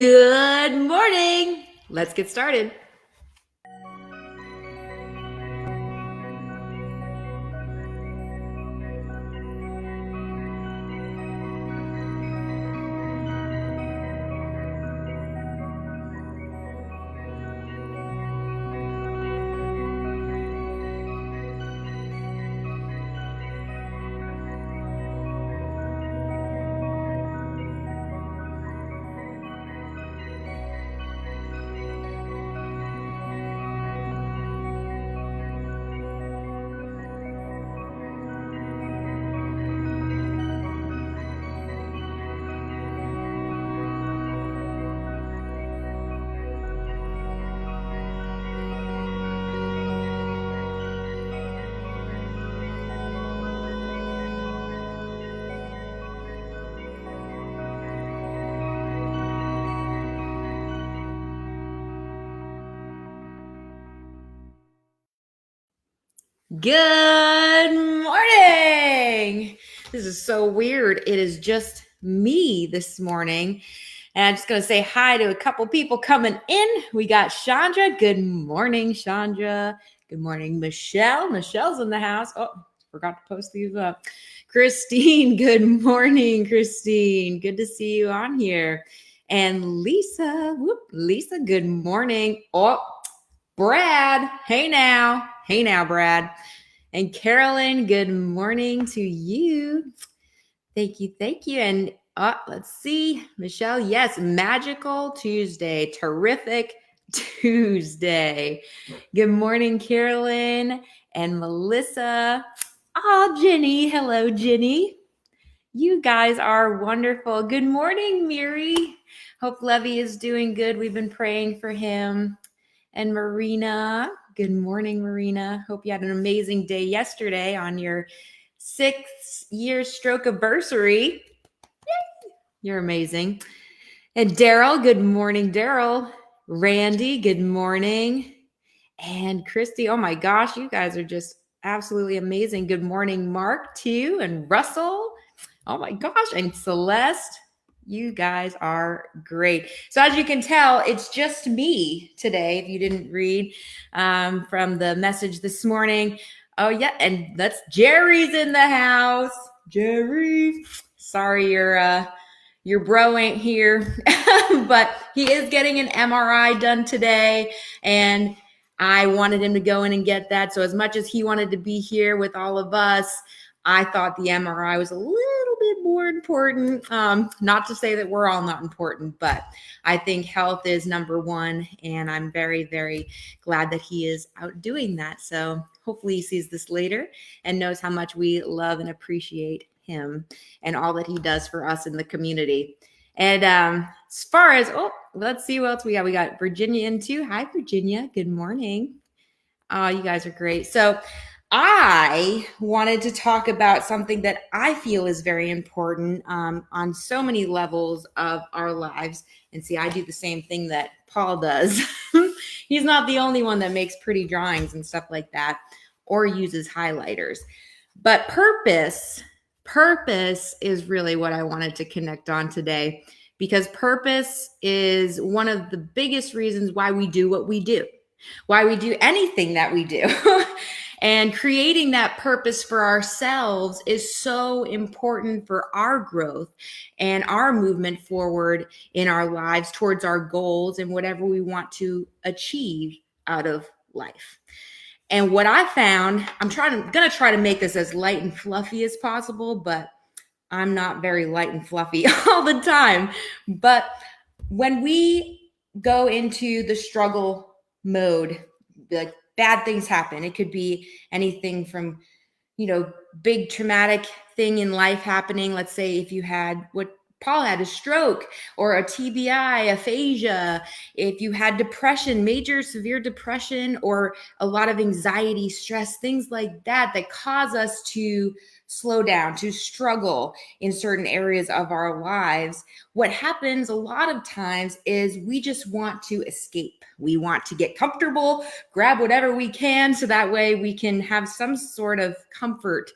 Good morning. Let's get started. Good morning. This is so weird. It is just me this morning. And I'm just going to say hi to a couple people coming in. We got Chandra. Good morning, Chandra. Good morning, Michelle. Michelle's in the house. Oh, forgot to post these up. Christine. Good morning, Christine. Good to see you on here. And Lisa. Lisa, good morning. Oh, Brad. Hey now. Hey now, Brad. And Carolyn, good morning to you. Thank you. Thank you. And let's see, Michelle. Yes, magical Tuesday. Terrific Tuesday. Good morning, Carolyn and Melissa. Oh, Jenny. Hello, Jenny. You guys are wonderful. Good morning, Miri. Hope Levy is doing good. We've been praying for him. And Marina, good morning, Marina. Hope you had an amazing day yesterday on your 6-year stroke anniversary. You're amazing. And Daryl, good morning, Daryl. Randy, good morning. And Christy, oh my gosh, you guys are just absolutely amazing. Good morning, Mark, too. And Russell, oh my gosh. And Celeste, you guys are great. So as you can tell, it's just me today, if you didn't read from the message this morning. Oh, yeah. And that's Jerry's in the house. Jerry. Sorry, your bro ain't here, but he is getting an MRI done today. And I wanted him to go in and get that. So as much as he wanted to be here with all of us, I thought the MRI was a little bit more important. Not to say that we're all not important, but I think health is number one. And I'm very, very glad that he is out doing that. So hopefully he sees this later and knows how much we love and appreciate him and all that he does for us in the community. And as far as, let's see what else we got. We got Virginia in too. Hi, Virginia. Good morning. Oh, you guys are great. So I wanted to talk about something that I feel is very important on so many levels of our lives. And see, I do the same thing that Paul does. He's not the only one that makes pretty drawings and stuff like that or uses highlighters. But purpose is really what I wanted to connect on today, because purpose is one of the biggest reasons why we do what we do, why we do anything that we do. And creating that purpose for ourselves is so important for our growth and our movement forward in our lives towards our goals and whatever we want to achieve out of life. And what I found, I'm gonna try to make this as light and fluffy as possible, but I'm not very light and fluffy all the time. But when we go into the struggle mode, like bad things happen. It could be anything from, big traumatic thing in life happening. Let's say if you had what Paul had, a stroke or a TBI, aphasia, if you had depression, major severe depression, or a lot of anxiety, stress, things like that cause us to slow down, to struggle in certain areas of our lives. What happens a lot of times is we just want to escape. We want to get comfortable, grab whatever we can, so that way we can have some sort of comfort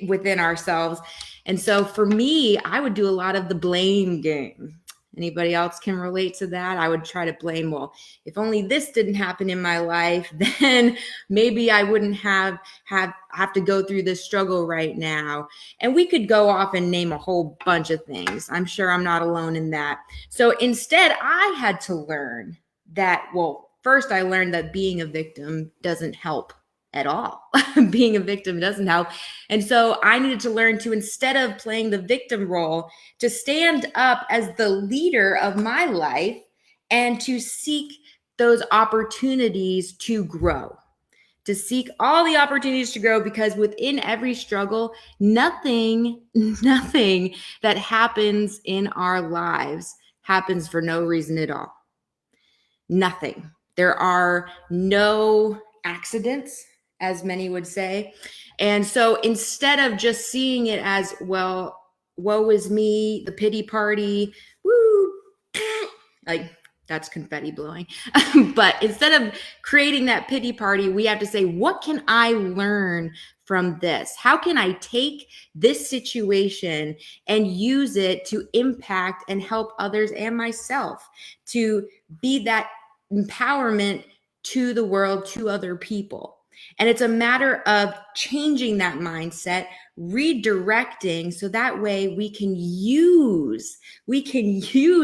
within ourselves. And so for me, I would do a lot of the blame game. Anybody else can relate to that? I would try to blame, well, if only this didn't happen in my life, then maybe I wouldn't have to go through this struggle right now. And we could go off and name a whole bunch of things. I'm sure I'm not alone in that. So instead, I had to learn that, well, first I learned that being a victim doesn't help at all. Being a victim doesn't help. And so I needed to learn to, instead of playing the victim role, to stand up as the leader of my life and to seek those opportunities to grow. To seek all the opportunities to grow, because within every struggle, nothing that happens in our lives happens for no reason at all. Nothing. There are no accidents, as many would say. And so instead of just seeing it as, well, woe is me, the pity party, woo, like that's confetti blowing. But instead of creating that pity party, we have to say, what can I learn from this? How can I take this situation and use it to impact and help others and myself, to be that empowerment to the world, to other people? And it's a matter of changing that mindset, redirecting, so that way we can use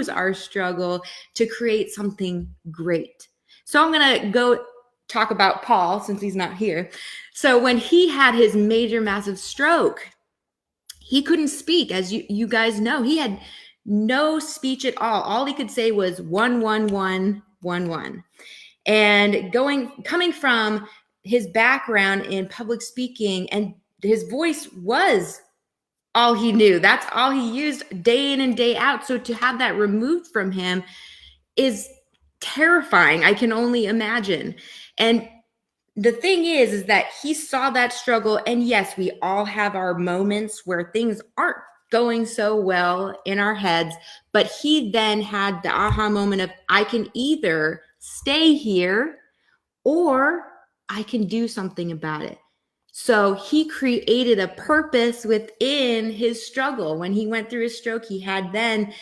our struggle to create something great. So I'm going to go talk about Paul, since he's not here. So when he had his major, massive stroke, he couldn't speak. As you guys know, he had no speech at all. All he could say was 11111. And coming from his background in public speaking, and his voice was all he knew. That's all he used day in and day out. So to have that removed from him is terrifying. I can only imagine. And the thing is that he saw that struggle. And yes, we all have our moments where things aren't going so well in our heads. But he then had the aha moment of, I can either stay here or I can do something about it. So he created a purpose within his struggle. When he went through his stroke, he had then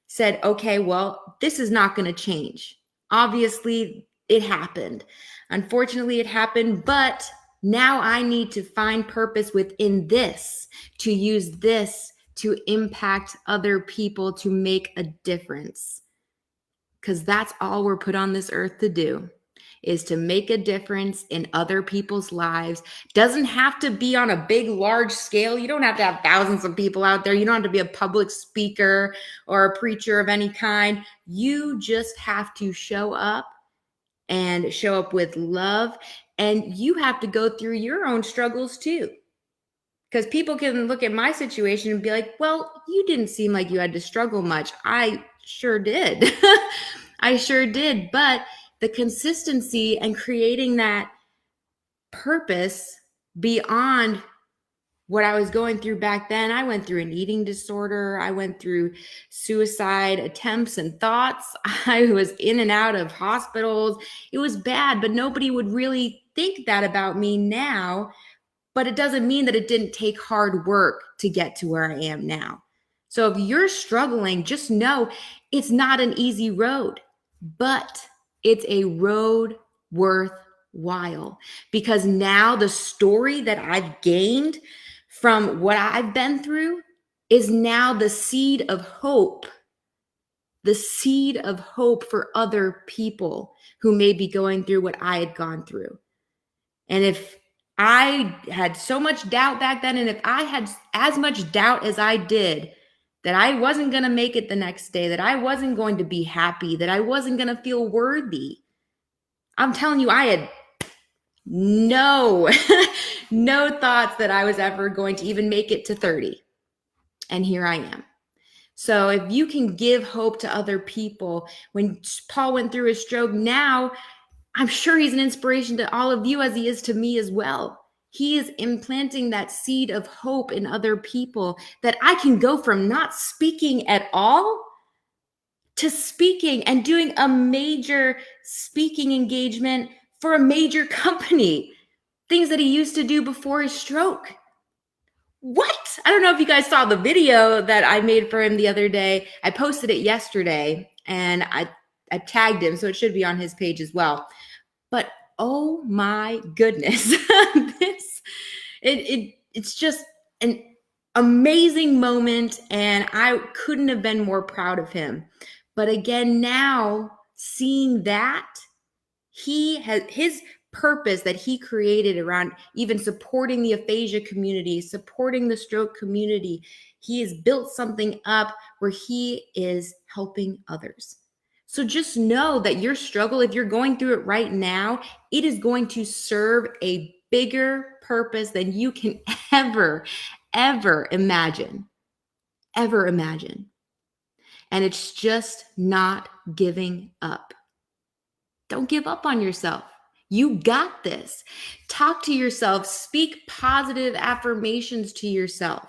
said, okay, well, this is not going to change. Obviously, it happened. Unfortunately, it happened, but now I need to find purpose within this, to use this to impact other people, to make a difference. Because that's all we're put on this earth to do, is to make a difference in other people's lives. Doesn't have to be on a big, large scale. You don't have to have thousands of people out there. You don't have to be a public speaker or a preacher of any kind. You just have to show up, and show up with love. And you have to go through your own struggles too. Because people can look at my situation and be like, well, you didn't seem like you had to struggle much. I sure did. I sure did. But the consistency and creating that purpose beyond what I was going through back then. I went through an eating disorder. I went through suicide attempts and thoughts. I was in and out of hospitals. It was bad, but nobody would really think that about me now. But it doesn't mean that it didn't take hard work to get to where I am now. So if you're struggling, just know it's not an easy road, but it's a road worthwhile, because now the story that I've gained from what I've been through is now the seed of hope for other people who may be going through what I had gone through. And if I had so much doubt back then, and if I had as much doubt as I did, that I wasn't going to make it the next day, that I wasn't going to be happy, that I wasn't going to feel worthy, I'm telling you, I had no thoughts that I was ever going to even make it to 30. And here I am. So if you can give hope to other people, when Paul went through his stroke, now I'm sure he's an inspiration to all of you, as he is to me as well. He is implanting that seed of hope in other people, that I can go from not speaking at all to speaking and doing a major speaking engagement for a major company, things that he used to do before his stroke. what? I don't know if you guys saw the video that I made for him the other day. I posted it yesterday and I tagged him, so it should be on his page as well. But oh my goodness, it's just an amazing moment, and I couldn't have been more proud of him. But again, now seeing that, he has his purpose that he created around even supporting the aphasia community, supporting the stroke community. He has built something up where he is helping others. So just know that your struggle, if you're going through it right now, it is going to serve a bigger purpose than you can ever imagine. Ever imagine. And it's just not giving up. Don't give up on yourself. You got this. Talk to yourself. Speak positive affirmations to yourself.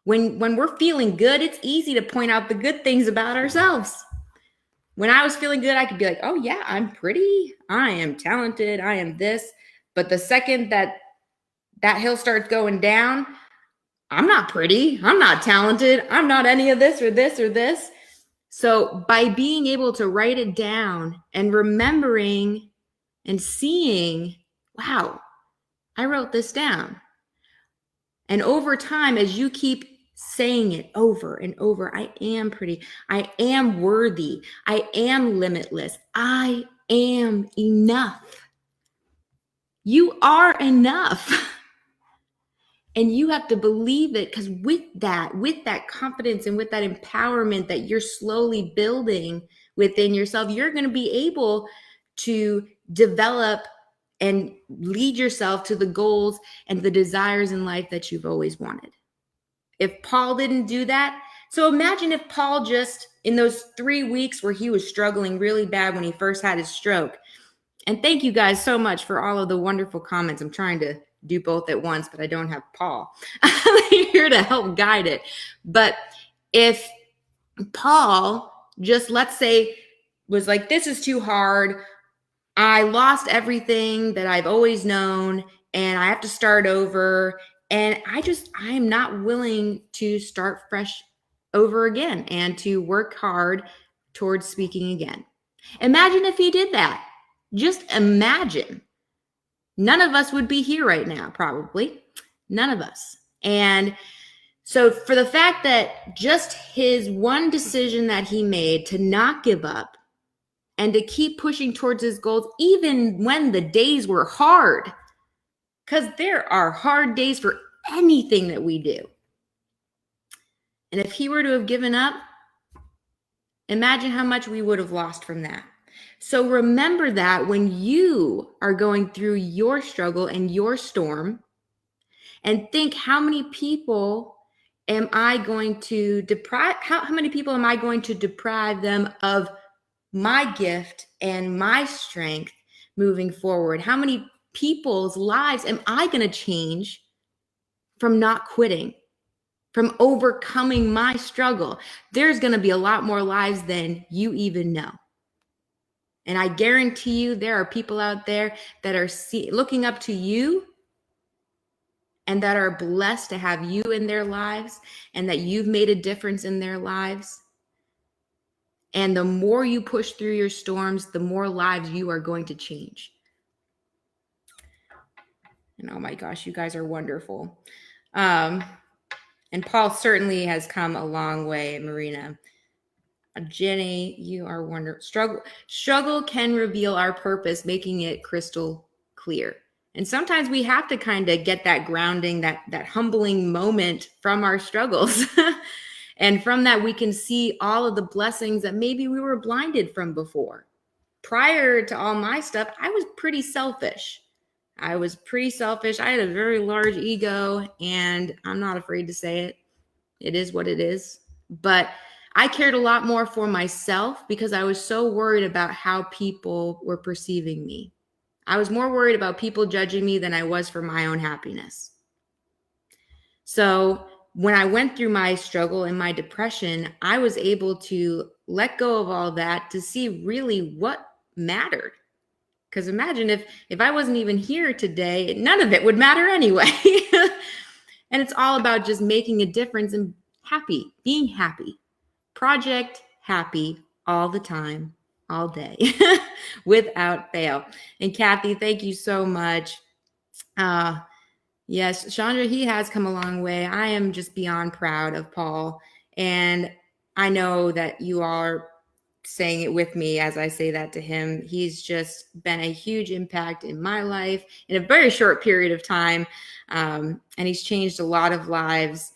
When we're feeling good, it's easy to point out the good things about ourselves. When I was feeling good, I could be like, oh yeah, I'm pretty. I am talented. I am this. But the second that hill starts going down, I'm not pretty. I'm not talented. I'm not any of this or this or this. So by being able to write it down and remembering and seeing, wow, I wrote this down. And over time, as you keep saying it over and over, I am pretty, I am worthy, I am limitless, I am enough. You are enough. And you have to believe it, because with that confidence and with that empowerment that you're slowly building within yourself, you're going to be able to develop and lead yourself to the goals and the desires in life that you've always wanted. If Paul didn't do that, so imagine if Paul just, in those 3 weeks where he was struggling really bad when he first had his stroke, and thank you guys so much for all of the wonderful comments. I'm trying to do both at once, but I don't have Paul. I'm here to help guide it. But if Paul just, let's say, was like, this is too hard, I lost everything that I've always known and I have to start over, and I am not willing to start fresh over again and to work hard towards speaking again. Imagine if he did that. Just imagine. None of us would be here right now, probably. None of us. And so for the fact that just his one decision that he made to not give up and to keep pushing towards his goals, even when the days were hard, because there are hard days for anything that we do. And if he were to have given up, imagine how much we would have lost from that. So remember that when you are going through your struggle and your storm, and think, how many people am I going to deprive? How many people am I going to deprive them of my gift and my strength moving forward? How many people's lives am I going to change from not quitting, from overcoming my struggle? There's going to be a lot more lives than you even know. And I guarantee you there are people out there that are looking up to you and that are blessed to have you in their lives and that you've made a difference in their lives. And the more you push through your storms, the more lives you are going to change. And oh my gosh, you guys are wonderful. And Paul certainly has come a long way, Marina. Jenny, you are wonderful. Struggle can reveal our purpose, making it crystal clear. And sometimes we have to kind of get that grounding, that humbling moment from our struggles. And from that, we can see all of the blessings that maybe we were blinded from before. Prior to all my stuff, I was pretty selfish. I had a very large ego, and I'm not afraid to say it. It is what it is. But I cared a lot more for myself because I was so worried about how people were perceiving me. I was more worried about people judging me than I was for my own happiness. So when I went through my struggle and my depression, I was able to let go of all that to see really what mattered. Because imagine if I wasn't even here today, none of it would matter anyway. And it's all about just making a difference and being happy, project happy all the time, all day, without fail. And Kathy, thank you so much. Yes, Chandra, he has come a long way. I am just beyond proud of Paul. And I know that you are saying it with me as I say that to him. He's just been a huge impact in my life in a very short period of time. And he's changed a lot of lives,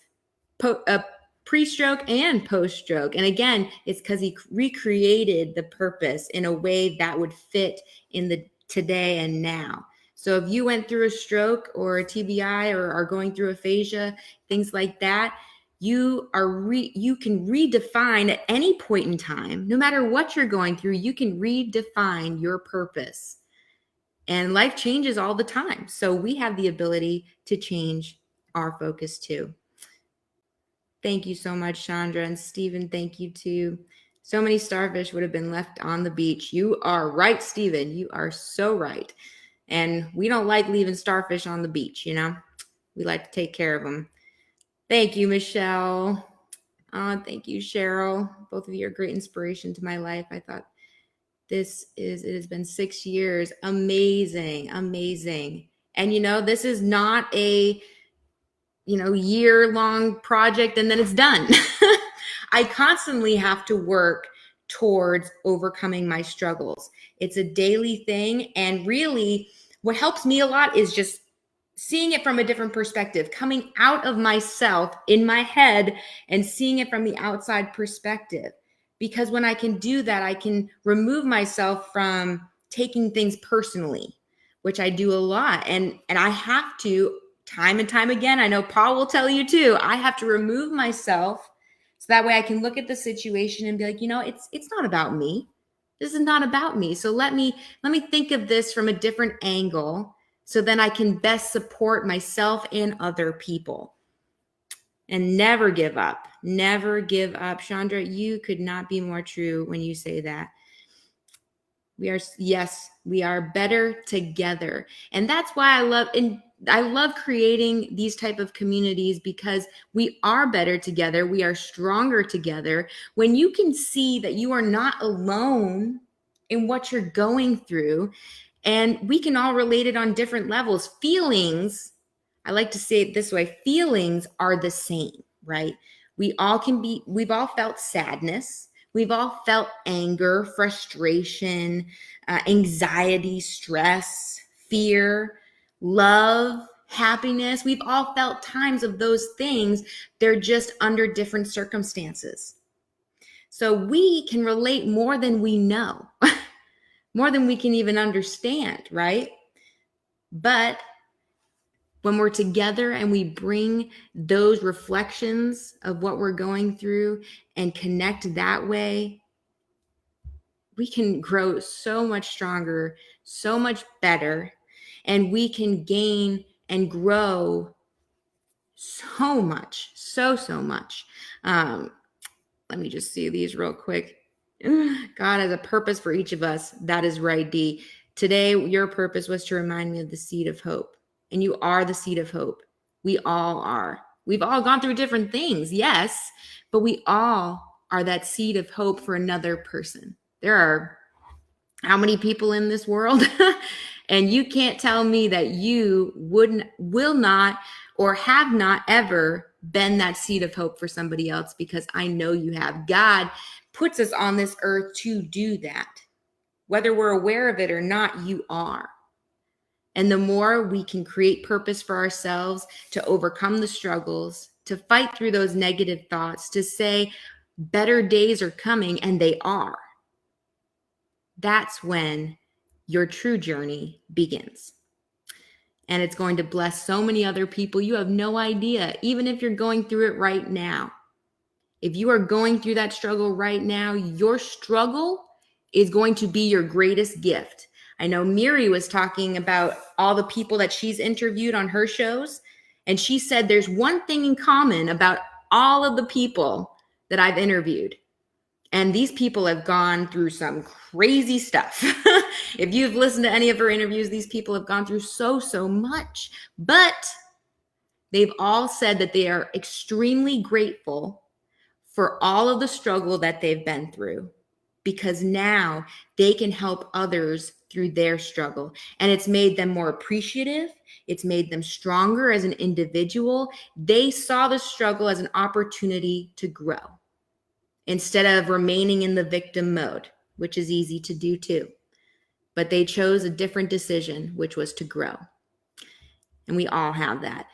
pre-stroke and post-stroke. And again, it's because he recreated the purpose in a way that would fit in the today and now. So if you went through a stroke or a TBI or are going through aphasia, things like that, you can redefine at any point in time, no matter what you're going through, you can redefine your purpose. And life changes all the time. So we have the ability to change our focus too. Thank you so much, Chandra. And Stephen, thank you too. So many starfish would have been left on the beach. You are right, Stephen. You are so right. And we don't like leaving starfish on the beach, you know? We like to take care of them. Thank you, Michelle. Thank you, Cheryl. Both of you are great inspiration to my life. I thought it has been 6 years. Amazing, amazing. And you know, this is not a, year-long project and then it's done. I constantly have to work towards overcoming my struggles. It's a daily thing. And really, what helps me a lot is just seeing it from a different perspective, coming out of myself in my head and seeing it from the outside perspective. Because when I can do that, I can remove myself from taking things personally, which I do a lot. And I have to, time and time again, I know Paul will tell you too, I have to remove myself so that way I can look at the situation and be like, it's not about me. This is not about me. So let me think of this from a different angle so then I can best support myself and other people. And never give up. Never give up. Chandra, you could not be more true when you say that. We are better together. And that's why I love creating these type of communities, because we are better together. We are stronger together. When you can see that you are not alone in what you're going through, and we can all relate it on different levels. Feelings, I like to say it this way, feelings are the same, right? We've all felt sadness. We've all felt anger, frustration, anxiety, stress, fear, love, happiness. We've all felt times of those things. They're just under different circumstances. So we can relate more than we know, more than we can even understand, right? But when we're together and we bring those reflections of what we're going through and connect that way, we can grow so much stronger, so much better, and we can gain and grow so much, so much. Let me just see these real quick. God has a purpose for each of us. That is right, Dee. Today, your purpose was to remind me of the seed of hope. And you are the seed of hope. We all are. We've all gone through different things, yes, but we all are that seed of hope for another person. There are how many people in this world? And you can't tell me that you will not, or have not ever been that seed of hope for somebody else, because I know you have. God puts us on this earth to do that. Whether we're aware of it or not, you are. And the more we can create purpose for ourselves, to overcome the struggles, to fight through those negative thoughts, to say better days are coming, and they are, that's when your true journey begins. And it's going to bless so many other people. You have no idea, even if you're going through it right now. If you are going through that struggle right now, your struggle is going to be your greatest gift. I know Miri was talking about all the people that she's interviewed on her shows, and she said there's one thing in common about all of the people that I've interviewed. And these people have gone through some crazy stuff. If you've listened to any of her interviews, these people have gone through so much. But They've all said that they are extremely grateful for all of the struggle that they've been through, because now they can help others through their struggle. And it's made them more appreciative. It's made them stronger as an individual. They saw the struggle as an opportunity to grow instead of remaining in the victim mode, which is easy to do too. But they chose a different decision, which was to grow. And we all have that.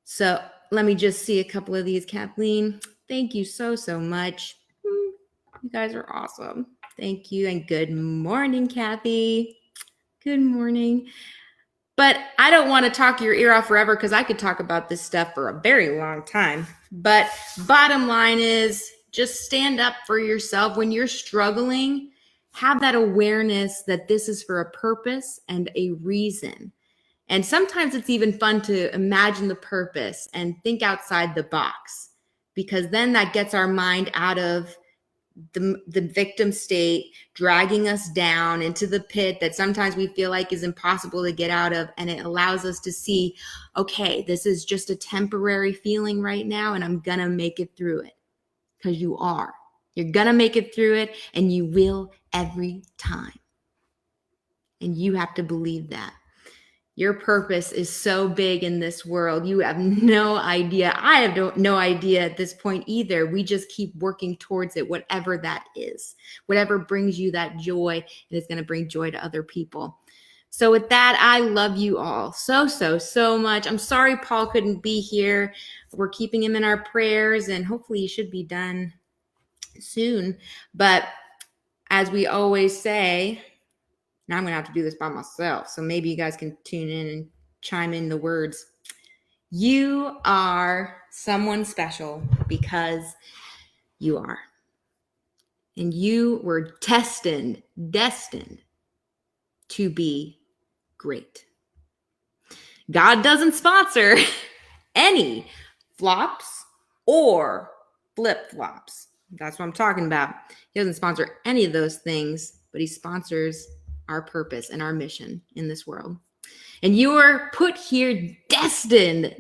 So let me just see a couple of these. Kathleen, thank you so much. You guys are awesome. Thank you. And good morning, Kathy. Good morning. But I don't want to talk your ear off forever, because I could talk about this stuff for a very long time. But bottom line is, just stand up for yourself. When you're struggling, have that awareness that this is for a purpose and a reason. And sometimes it's even fun to imagine the purpose and think outside the box, because then that gets our mind out of the victim state, dragging us down into the pit that sometimes we feel like is impossible to get out of. And it allows us to see, okay, this is just a temporary feeling right now, and I'm going to make it through it. Because you are. You're going to make it through it, and you will every time. And you have to believe that. Your purpose is so big in this world. You have no idea. I have no idea at this point either. We just keep working towards it, whatever that is. Whatever brings you that joy, and it's going to bring joy to other people. So with that, I love you all so much. I'm sorry Paul couldn't be here. We're keeping him in our prayers, and hopefully he should be done soon. But as we always say, now I'm going to have to do this by myself, so maybe you guys can tune in and chime in the words. You are someone special because you are. And you were destined to be great. God doesn't sponsor any flops or flip-flops. That's what I'm talking about. He doesn't sponsor any of those things, but he sponsors our purpose and our mission in this world. And you are put here destined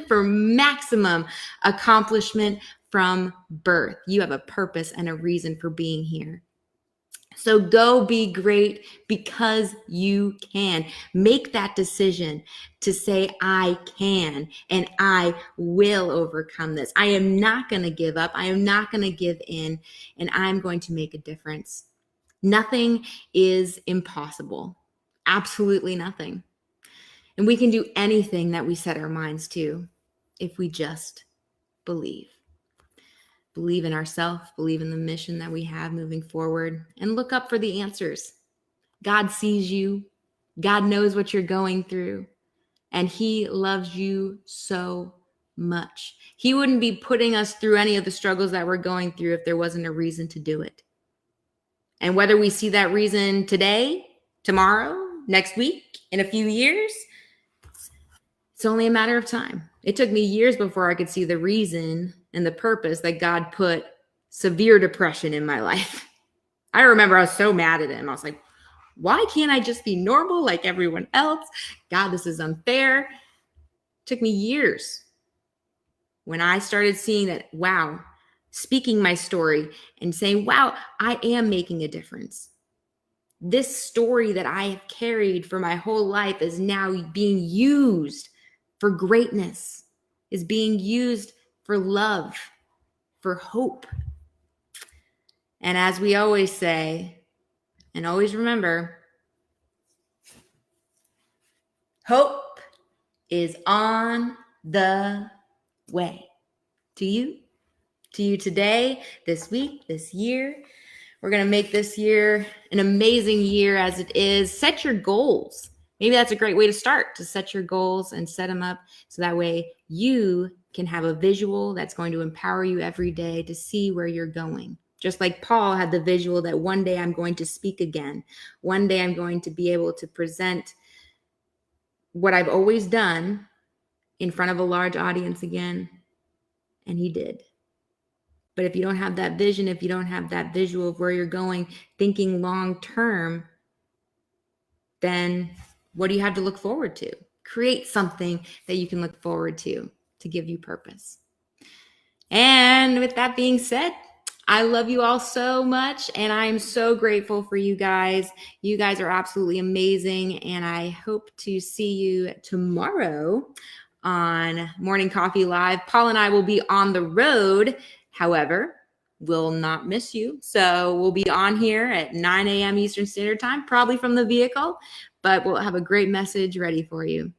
for maximum accomplishment from birth. You have a purpose and a reason for being here. So go be great, because you can. Make that decision to say, I can and I will overcome this. I am not going to give up. I am not going to give in, and I'm going to make a difference. Nothing is impossible. Absolutely nothing. And we can do anything that we set our minds to if we just believe. Believe in ourselves, believe in the mission that we have moving forward, and look up for the answers. God sees you. God knows what you're going through, and he loves you so much. He wouldn't be putting us through any of the struggles that we're going through if there wasn't a reason to do it. And whether we see that reason today, tomorrow, next week, in a few years, it's only a matter of time. It took me years before I could see the reason and the purpose that God put severe depression in my life. I remember I was so mad at him. I was like, why can't I just be normal like everyone else? God, this is unfair. It took me years when I started seeing that, wow, speaking my story and saying, wow, I am making a difference. This story that I have carried for my whole life is now being used for greatness, is being used for love, for hope. And as we always say, and always remember, hope is on the way to you today, this week, this year. We're going to make this year an amazing year as it is. Set your goals. Maybe that's a great way to start, to set your goals and set them up so that way you can have a visual that's going to empower you every day to see where you're going. Just like Paul had the visual that one day I'm going to speak again. One day I'm going to be able to present what I've always done in front of a large audience again. And he did. But if you don't have that vision, if you don't have that visual of where you're going, thinking long term, then what do you have to look forward to? Create something that you can look forward to give you purpose. And with that being said, I love you all so much, and I am so grateful for you guys. You guys are absolutely amazing, and I hope to see you tomorrow on Morning Coffee Live. Paul and I will be on the road. However, we'll not miss you. So we'll be on here at 9 a.m. Eastern Standard Time, probably from the vehicle, but we'll have a great message ready for you.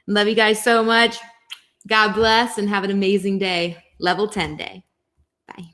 Love you guys so much. God bless and have an amazing day. Level 10 day. Bye.